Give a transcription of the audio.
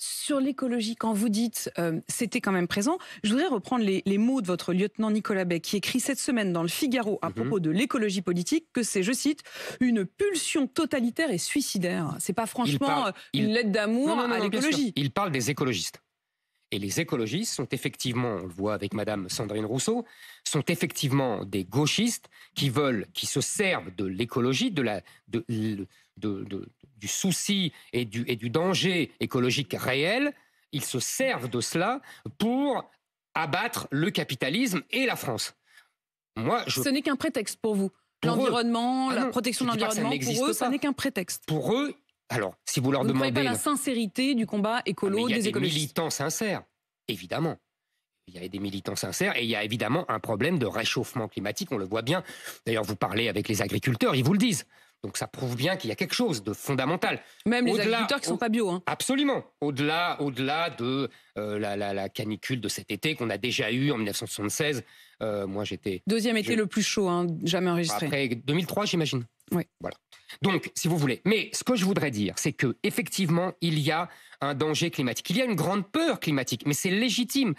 Sur l'écologie, quand vous dites c'était quand même présent, je voudrais reprendre les mots de votre lieutenant Nicolas Beck, qui écrit cette semaine dans le Figaro à propos de l'écologie politique que c'est, je cite, une pulsion totalitaire et suicidaire. C'est pas franchement une lettre d'amour à l'écologie. Il parle des écologistes. Et les écologistes sont effectivement, on le voit avec Madame Sandrine Rousseau, sont effectivement des gauchistes qui se servent de l'écologie, du souci et du danger écologique réel. Ils se servent de cela pour abattre le capitalisme et la France. Ce n'est qu'un prétexte pour vous. L'environnement, la protection de l'environnement, pour eux, ça n'est qu'un prétexte. Pour eux, alors, si vous leur demandez... Vous ne croyez pas la sincérité du combat écolo des écologistes? Il y a des militants sincères, évidemment. Il y a des militants sincères et il y a évidemment un problème de réchauffement climatique, on le voit bien. D'ailleurs, vous parlez avec les agriculteurs, ils vous le disent. Donc ça prouve bien qu'il y a quelque chose de fondamental. Même les agriculteurs qui ne sont pas bio. Absolument. Au-delà de la canicule de cet été qu'on a déjà eue en 1976. Moi, deuxième été le plus chaud, jamais enregistré. Après 2003, j'imagine. Oui. Voilà. Donc, si vous voulez. Mais ce que je voudrais dire, c'est qu'effectivement, il y a un danger climatique. Il y a une grande peur climatique, mais c'est légitime.